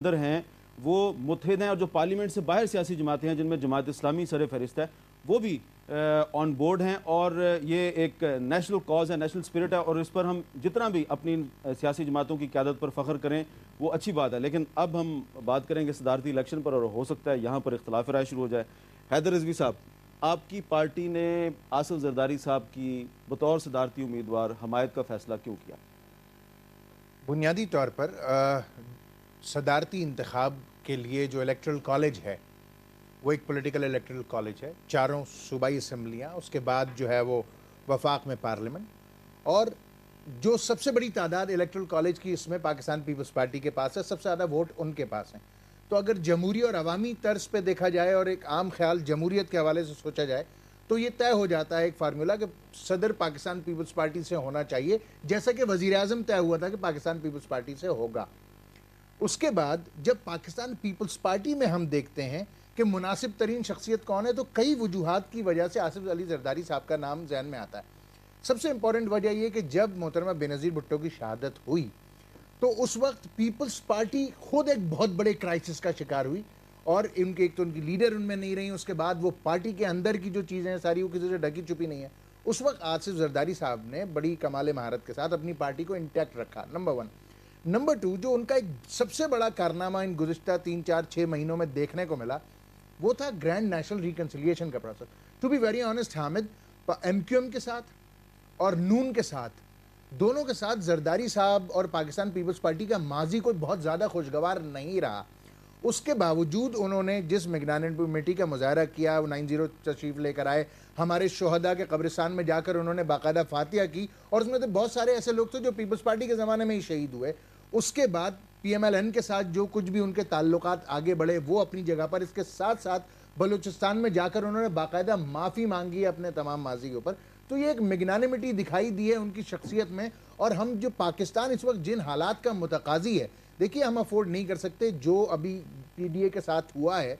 اندر ہیں وہ متحد ہیں، اور جو پارلیمنٹ سے باہر سیاسی جماعتیں ہیں جن میں جماعت اسلامی سر فہرست ہے وہ بھی آن بورڈ ہیں، اور یہ ایک نیشنل کاز ہے، نیشنل اسپرٹ ہے، اور اس پر ہم جتنا بھی اپنی سیاسی جماعتوں کی قیادت پر فخر کریں وہ اچھی بات ہے۔ لیکن اب ہم بات کریں گے صدارتی الیکشن پر، اور ہو سکتا ہے یہاں پر اختلاف رائے شروع ہو جائے۔ حیدر رضوی صاحب، آپ کی پارٹی نے آصف زرداری صاحب کی بطور صدارتی امیدوار حمایت کا فیصلہ کیوں کیا؟ بنیادی طور پر صدارتی انتخاب کے لیے جو الیکٹرل کالج ہے وہ ایک پولیٹیکل الیکٹرل کالج ہے، چاروں صوبائی اسمبلیاں، اس کے بعد جو ہے وہ وفاق میں پارلیمنٹ، اور جو سب سے بڑی تعداد الیکٹرل کالج کی اس میں پاکستان پیپلز پارٹی کے پاس ہے، سب سے زیادہ ووٹ ان کے پاس ہیں۔ تو اگر جمہوری اور عوامی طرز پہ دیکھا جائے اور ایک عام خیال جمہوریت کے حوالے سے سوچا جائے تو یہ طے ہو جاتا ہے ایک فارمولا کہ صدر پاکستان پیپلز پارٹی سے ہونا چاہیے، جیسا کہ وزیر اعظم طے ہوا تھا کہ پاکستان پیپلز پارٹی سے ہوگا۔ اس کے بعد جب پاکستان پیپلز پارٹی میں ہم دیکھتے ہیں کہ مناسب ترین شخصیت کون ہے، تو کئی وجوہات کی وجہ سے آصف علی زرداری صاحب کا نام ذہن میں آتا ہے۔ سب سے امپورٹنٹ وجہ یہ کہ جب محترمہ بینظیر بھٹو کی شہادت ہوئی تو اس وقت پیپلز پارٹی خود ایک بہت بڑے کرائسس کا شکار ہوئی، اور ان کے ایک تو ان کی لیڈر ان میں نہیں رہی، اس کے بعد وہ پارٹی کے اندر کی جو چیزیں ہیں ساری وہ کسی سے ڈھکی چھپی نہیں ہیں۔ اس وقت آصف زرداری صاحب نے بڑی کمال مہارت کے ساتھ اپنی پارٹی کو انٹیکٹ رکھا، نمبر 1۔ نمبر 2، جو ان کا ایک سب سے بڑا کارنامہ ان گزشتہ 3-4-6 مہینوں میں دیکھنے کو ملا وہ تھا گرینڈ نیشنل ریکنسیلیشن کا process. To be very honest Hamid, M Q M کے ساتھ اور نون کے ساتھ، دونوں کے ساتھ زرداری صاحب اور پاکستان پیپلز پارٹی کا ماضی کوئی بہت زیادہ خوشگوار نہیں رہا۔ اس کے باوجود انہوں نے جس میگنانیمیٹی کا مظاہرہ کیا، وہ 90 تشریف لے کر آئے، ہمارے شہداء کے قبرستان میں جا کر انہوں نے باقاعدہ فاتحہ کی، اور اس میں تو بہت سارے ایسے لوگ تھے جو پیپلز پارٹی کے زمانے میں ہی شہید ہوئے۔ اس کے بعد پی ایم ایل این کے ساتھ جو کچھ بھی ان کے تعلقات آگے بڑھے وہ اپنی جگہ پر، اس کے ساتھ ساتھ بلوچستان میں جا کر انہوں نے باقاعدہ معافی مانگی ہے اپنے تمام ماضی کے اوپر۔ تو یہ ایک میگنانیمیٹی دکھائی دی ہے ان کی شخصیت میں، اور ہم جو پاکستان اس وقت جن حالات کا متقاضی ہے، دیکھیے ہم افورڈ نہیں کر سکتے جو ابھی پی ڈی اے کے ساتھ ہوا ہے،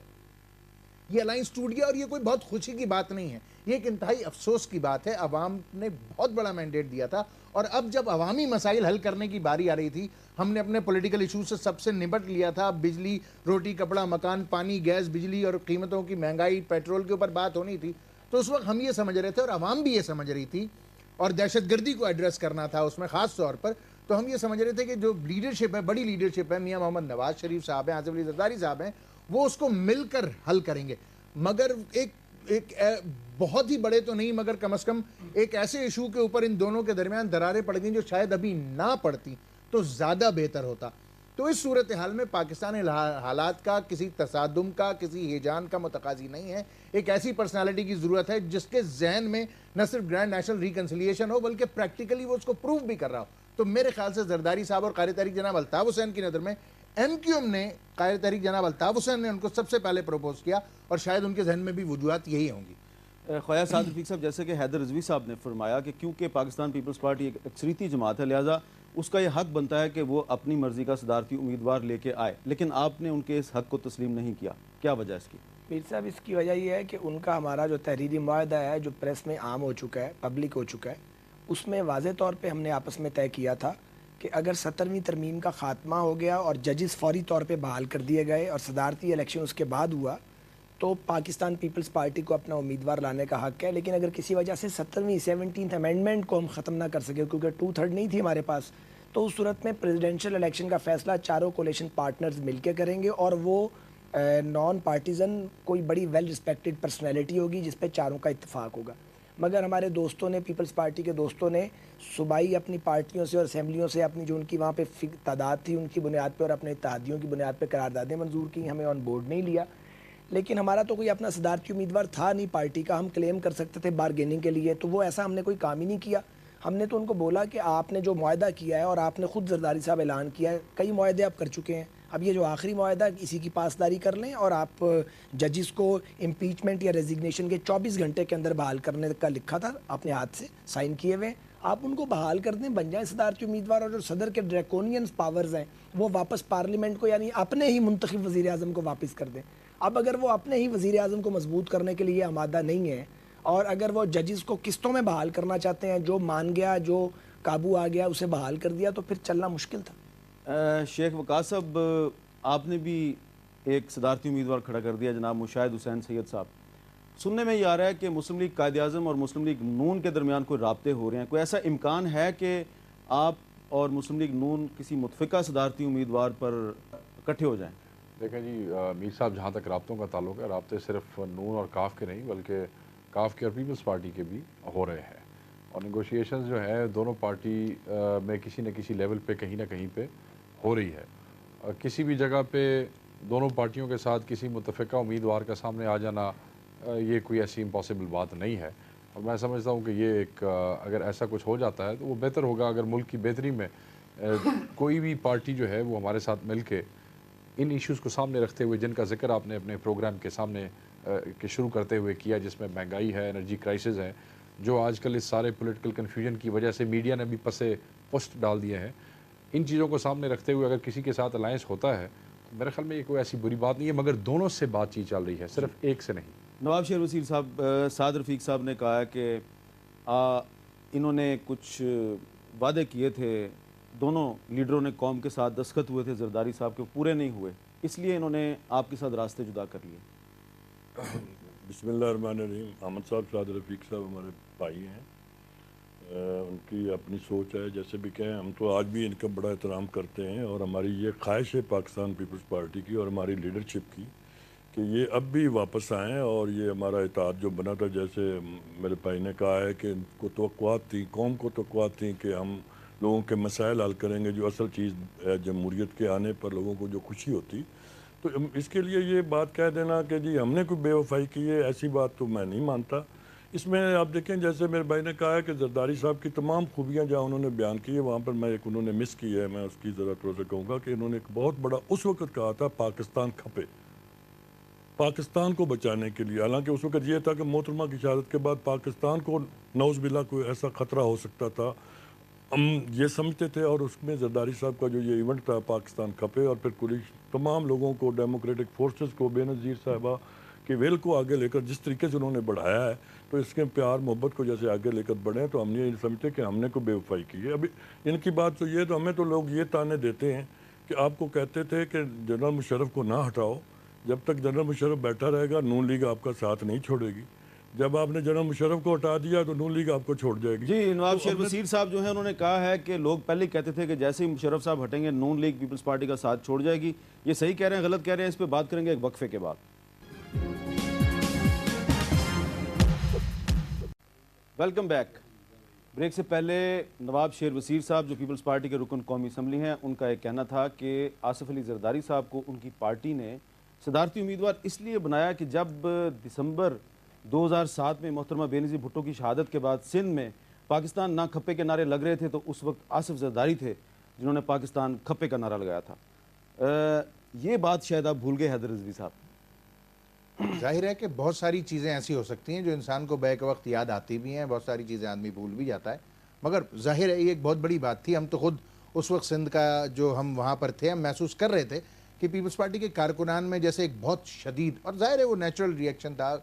یہ الائنس ٹوٹ گیا، اور یہ کوئی بہت خوشی کی بات نہیں ہے، یہ ایک انتہائی افسوس کی بات ہے۔ عوام نے بہت بڑا مینڈیٹ دیا تھا، اور اب جب عوامی مسائل حل کرنے کی باری آ رہی تھی، ہم نے اپنے پولیٹیکل ایشوز سے سب سے نمٹ لیا تھا، بجلی، روٹی کپڑا مکان، پانی، گیس، بجلی اور قیمتوں کی مہنگائی، پیٹرول کے اوپر بات ہونی تھی، تو اس وقت ہم یہ سمجھ رہے تھے اور عوام بھی یہ سمجھ رہی تھی، اور دہشت گردی کو ایڈریس کرنا تھا اس میں خاص طور پر، تو ہم یہ سمجھ رہے تھے کہ جو لیڈرشپ ہے، بڑی لیڈرشپ ہے، میاں محمد نواز شریف صاحب ہیں، آصف علی زرداری صاحب ہیں، وہ اس کو مل کر حل کریں گے۔ مگر ایک بہت ہی بڑے تو نہیں، مگر کم از کم ایک ایسے ایشو کے اوپر ان دونوں کے درمیان دراریں پڑ گئیں جو شاید ابھی نہ پڑتی تو زیادہ بہتر ہوتا۔ تو اس صورتحال میں پاکستان حالات کا کسی تصادم کا، کسی ہیجان کا متقاضی نہیں ہے، ایک ایسی پرسنالٹی کی ضرورت ہے جس کے ذہن میں نہ صرف گرینڈ نیشنل ریکنسیلیشن ہو بلکہ پریکٹیکلی وہ اس کو پروف بھی کر رہا ہو۔ تو میرے خیال سے زرداری صاحب اور قائد تحریک جناب الطاف حسین کی نظر میں ایم کیو ایم نے، قائد تحریک جناب الطاف حسین نے ان کو سب سے پہلے پروپوز کیا، اور شاید ان کے ذہن میں بھی وجوہات یہی ہوں گی۔ خواجہ سعد رفیق صاحب، جیسے کہ حیدر رضوی صاحب نے فرمایا کہ کیونکہ پاکستان پیپلز پارٹی ایک اکثریتی جماعت ہے، لہٰذا اس کا یہ حق بنتا ہے کہ وہ اپنی مرضی کا صدارتی امیدوار لے کے آئے، لیکن آپ نے ان کے اس حق کو تسلیم نہیں کیا، کیا وجہ اس کی؟ میر صاحب، اس کی وجہ یہ ہے کہ ان کا ہمارا جو تحریری معاہدہ ہے جو پریس میں عام ہو چکا ہے، پبلک ہو چکا ہے، اس میں واضح طور پہ ہم نے آپس میں طے کیا تھا کہ اگر 17ویں ترمیم کا خاتمہ ہو گیا اور ججز فوری طور پہ بحال کر دیے گئے اور صدارتی الیکشن اس کے بعد ہوا تو پاکستان پیپلز پارٹی کو اپنا امیدوار لانے کا حق ہے، لیکن اگر کسی وجہ سے 17ویں امینڈمنٹ کو ہم ختم نہ کر سکے کیونکہ 2/3 نہیں تھی ہمارے پاس، تو اس صورت میں پریزیڈنشل الیکشن کا فیصلہ چاروں کولیشن پارٹنرز مل کے کریں گے، اور وہ نان پارٹیزن کوئی بڑی ویل رسپیکٹڈ پرسنالٹی ہوگی جس پہ چاروں کا اتفاق ہوگا۔ مگر ہمارے دوستوں نے، پیپلز پارٹی کے دوستوں نے صوبائی اپنی پارٹیوں سے اور اسمبلیوں سے اپنی جو ان کی وہاں پہ تعداد تھی ان کی بنیاد پہ اور اپنے اتحادیوں کی بنیاد پہ قراردادیں منظور کی، ہمیں آن بورڈ نہیں لیا۔ لیکن ہمارا تو کوئی اپنا صدارتی امیدوار تھا نہیں پارٹی کا، ہم کلیم کر سکتے تھے بارگیننگ کے لیے، تو وہ ایسا ہم نے کوئی کام ہی نہیں کیا۔ ہم نے تو ان کو بولا کہ آپ نے جو معاہدہ کیا ہے، اور آپ نے خود زرداری صاحب اعلان کیا ہے، کئی معاہدے آپ کر چکے ہیں، اب یہ جو آخری معاہدہ اسی کی پاسداری کر لیں، اور آپ ججز کو امپیچمنٹ یا ریزگنیشن کے 24 گھنٹے کے اندر بحال کرنے کا لکھا تھا اپنے ہاتھ سے سائن کیے ہوئے، آپ ان کو بحال کر دیں، بن جائیں صدارتی امیدوار، اور جو صدر کے ڈریکونینز پاورز ہیں وہ واپس پارلیمنٹ کو، یعنی اپنے ہی منتخب وزیر اعظم کو واپس کر دیں۔ اب اگر وہ اپنے ہی وزیر اعظم کو مضبوط کرنے کے لیے آمادہ نہیں ہے، اور اگر وہ ججز کو قسطوں میں بحال کرنا چاہتے ہیں، جو مان گیا، جو قابو آ گیا اسے بحال کر دیا، تو پھر چلنا مشکل تھا۔ شیخ وقاص صاحب، آپ نے بھی ایک صدارتی امیدوار کھڑا کر دیا جناب مشاہد حسین سید صاحب. سننے میں یہ آ رہا ہے کہ مسلم لیگ قائد اعظم اور مسلم لیگ نون کے درمیان کوئی رابطے ہو رہے ہیں. کوئی ایسا امکان ہے کہ آپ اور مسلم لیگ نون کسی متفقہ صدارتی امیدوار پر اکٹھے ہو جائیں؟ دیکھیں جی میر صاحب، جہاں تک رابطوں کا تعلق ہے، رابطے صرف نون اور کاف کے نہیں بلکہ کاف کے اور پیپلز پارٹی کے بھی ہو رہے ہیں، اور نیگوشیشنز جو ہے دونوں پارٹی میں کسی نہ کسی لیول پہ کہیں نہ کہیں پہ ہو رہی ہے. کسی بھی جگہ پہ دونوں پارٹیوں کے ساتھ کسی متفقہ امیدوار کا سامنے آ جانا یہ کوئی ایسی امپاسبل بات نہیں ہے، اور میں سمجھتا ہوں کہ یہ ایک اگر ایسا کچھ ہو جاتا ہے تو وہ بہتر ہوگا اگر ملک کی بہتری میں کوئی بھی پارٹی جو ہے وہ ہمارے ساتھ مل کے ان ایشوز کو سامنے رکھتے ہوئے، جن کا ذکر آپ نے اپنے پروگرام کے سامنے کے شروع کرتے ہوئے کیا، جس میں مہنگائی ہے، انرجی کرائسس ہے، جو آج کل اس سارے پولیٹیکل کنفیوژن کی وجہ سے میڈیا نے بھی پسے پوسٹ ڈال دیے ہیں، ان چیزوں کو سامنے رکھتے ہوئے اگر کسی کے ساتھ الائنس ہوتا ہے تو میرے خیال میں یہ کوئی ایسی بری بات نہیں ہے، مگر دونوں سے بات چیت چل رہی ہے، صرف ایک سے نہیں. نواب شیر وزیر صاحب، سعد رفیق صاحب نے کہا ہے کہ انہوں نے کچھ وعدے کیے تھے، دونوں لیڈروں نے قوم کے ساتھ دستخط ہوئے تھے زرداری صاحب کے، پورے نہیں ہوئے، اس لیے انہوں نے آپ کے ساتھ راستے جدا کر لیے. بسم اللہ الرحمن الرحیم. احمد صاحب، سعد رفیق صاحب ہمارے بھائی ہیں، ان کی اپنی سوچ ہے، جیسے بھی کہیں ہم تو آج بھی ان کا بڑا احترام کرتے ہیں، اور ہماری یہ خواہش ہے پاکستان پیپلز پارٹی کی اور ہماری لیڈرشپ کی کہ یہ اب بھی واپس آئیں، اور یہ ہمارا اتحاد جو بنا تھا، جیسے میرے بھائی نے کہا ہے کہ ان کو توقعات تھیں، قوم کو توقعات تھیں کہ ہم لوگوں کے مسائل حل کریں گے، جو اصل چیز ہے جمہوریت کے آنے پر لوگوں کو جو خوشی ہوتی. تو اس کے لیے یہ بات کہہ دینا کہ جی ہم نے کوئی بے وفائی کی ہے، ایسی بات تو میں نہیں مانتا. اس میں آپ دیکھیں، جیسے میرے بھائی نے کہا ہے کہ زرداری صاحب کی تمام خوبیاں جہاں انہوں نے بیان کی ہے، وہاں پر میں ایک انہوں نے مس کی ہے، میں اس کی ذرا تھوڑا سا کہوں گا کہ انہوں نے ایک بہت بڑا اس وقت کہا تھا پاکستان کھپے، پاکستان کو بچانے کے لیے. حالانکہ اس وقت یہ تھا کہ محترمہ کی شہادت کے بعد پاکستان کو نعوذ باللہ کوئی ایسا خطرہ ہو سکتا تھا، ہم یہ سمجھتے تھے. اور اس میں زرداری صاحب کا جو یہ ایونٹ تھا پاکستان کھپے، اور پھر کلی تمام لوگوں کو، ڈیموکریٹک فورسز کو، بے نظیر صاحبہ کے ویل کو آگے لے کر جس طریقے سے انہوں نے بڑھایا ہے، تو اس کے پیار محبت کو جیسے آگے لے کر بڑھیں، تو ہم یہ سمجھتے کہ ہم نے کوئی بے وفائی کی ہے. ابھی ان کی بات تو یہ، تو ہمیں تو لوگ یہ تانے دیتے ہیں کہ آپ کو کہتے تھے کہ جنرل مشرف کو نہ ہٹاؤ، جب تک جنرل مشرف بیٹھا رہے گا نون لیگ آپ کا ساتھ نہیں چھوڑے گی، جب آپ نے جنرل مشرف کو ہٹا دیا تو نون لیگ آپ کو چھوڑ جائے گی. جی، نواب شیر وزیر صاحب جو ہیں انہوں نے کہا ہے کہ لوگ پہلے کہتے تھے کہ جیسے ہی مشرف صاحب ہٹیں گے نون لیگ پیپلز پارٹی کا ساتھ چھوڑ جائے گی. یہ صحیح کہہ رہے ہیں، غلط کہہ رہے ہیں؟ اس پہ بات کریں گے ایک وقفے کے بعد. Welcome back. بریک سے پہلے نواب شیر وزیر صاحب جو پیپلز پارٹی کے رکن قومی اسمبلی ہیں، ان کا ایک کہنا تھا کہ آصف علی زرداری صاحب کو ان کی پارٹی نے صدارتی امیدوار اس لیے بنایا کہ جب دسمبر 2007 میں محترمہ بے نظیر بھٹو کی شہادت کے بعد سندھ میں پاکستان نہ کھپے کے نعرے لگ رہے تھے، تو اس وقت آصف زرداری تھے جنہوں نے پاکستان کھپے کا نعرہ لگایا تھا. یہ بات شاید آپ بھول گئے حیدر رضوی صاحب. ظاہر ہے کہ بہت ساری چیزیں ایسی ہو سکتی ہیں جو انسان کو بیک وقت یاد آتی بھی ہیں، بہت ساری چیزیں آدمی بھول بھی جاتا ہے، مگر ظاہر ہے یہ ایک بہت بڑی بات تھی. ہم تو خود اس وقت سندھ کا جو ہم وہاں پر تھے، ہم محسوس کر رہے تھے کہ پیپلز پارٹی کے کارکنان میں جیسے ایک بہت شدید، اور ظاہر ہے وہ نیچرل ریئیکشن تھا،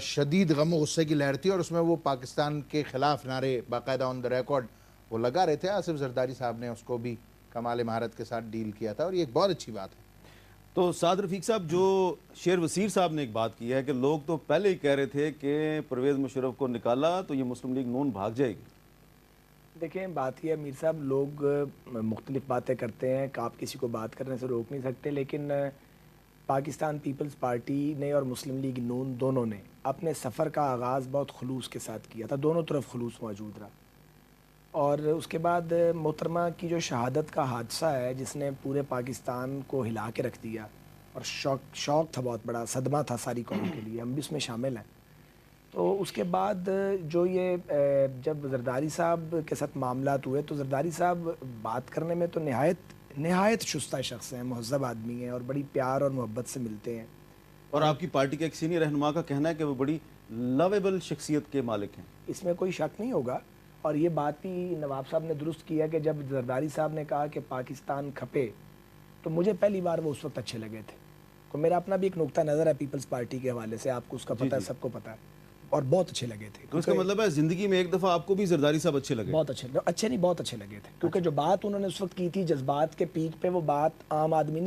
شدید غم و غصے کی لہر تھی، اور اس میں وہ پاکستان کے خلاف نعرے باقاعدہ آن دا ریکارڈ وہ لگا رہے تھے. آصف زرداری صاحب نے اس کو بھی کمال مہارت کے ساتھ ڈیل کیا تھا، اور یہ ایک بہت اچھی بات ہے. تو سعد رفیق صاحب، جو شیر وسیر صاحب نے ایک بات کی ہے کہ لوگ تو پہلے ہی کہہ رہے تھے کہ پرویز مشرف کو نکالا تو یہ مسلم لیگ نون بھاگ جائے گی. دیکھیں بات یہ ہے میر صاحب، لوگ مختلف باتیں کرتے ہیں کہ آپ کسی کو بات کرنے سے روک نہیں سکتے، لیکن پاکستان پیپلز پارٹی نے اور مسلم لیگ نون دونوں نے اپنے سفر کا آغاز بہت خلوص کے ساتھ کیا تھا، دونوں طرف خلوص موجود رہا. اور اس کے بعد محترمہ کی جو شہادت کا حادثہ ہے جس نے پورے پاکستان کو ہلا کے رکھ دیا، اور شوق تھا، بہت بڑا صدمہ تھا ساری قوم کے لیے، ہم بھی اس میں شامل ہیں. تو اس کے بعد جو یہ جب زرداری صاحب کے ساتھ معاملات ہوئے، تو زرداری صاحب بات کرنے میں تو نہایت شستہ شخص ہیں، مہذب آدمی ہیں، اور بڑی پیار اور محبت سے ملتے ہیں. اور آپ کی پارٹی کے ایک سینئر رہنما کا کہنا ہے کہ وہ بڑی لویبل شخصیت کے مالک ہیں. اس میں کوئی شک نہیں ہوگا. اور یہ بات بھی نواب صاحب نے درست کیا کہ جب زرداری صاحب نے کہا کہ پاکستان کھپے، تو مجھے پہلی بار وہ اس وقت اچھے لگے تھے. تو میرا اپنا بھی ایک نقطہ نظر ہے پیپلز پارٹی کے حوالے سے، آپ کو اس کا پتہ ہے، سب کو پتہ ہے، اور بہت اچھے لگے تھے. تو اس کا مطلب ہے زندگی میں ایک دفعہ آپ کو بھی زرداری صاحب اچھے لگے؟ بہت اچھے نہیں، بہت اچھے لگے تھے، کیونکہ جو بات انہوں نے اس وقت کی تھی جذبات کے پیک پہ، وہ بات عام آدمی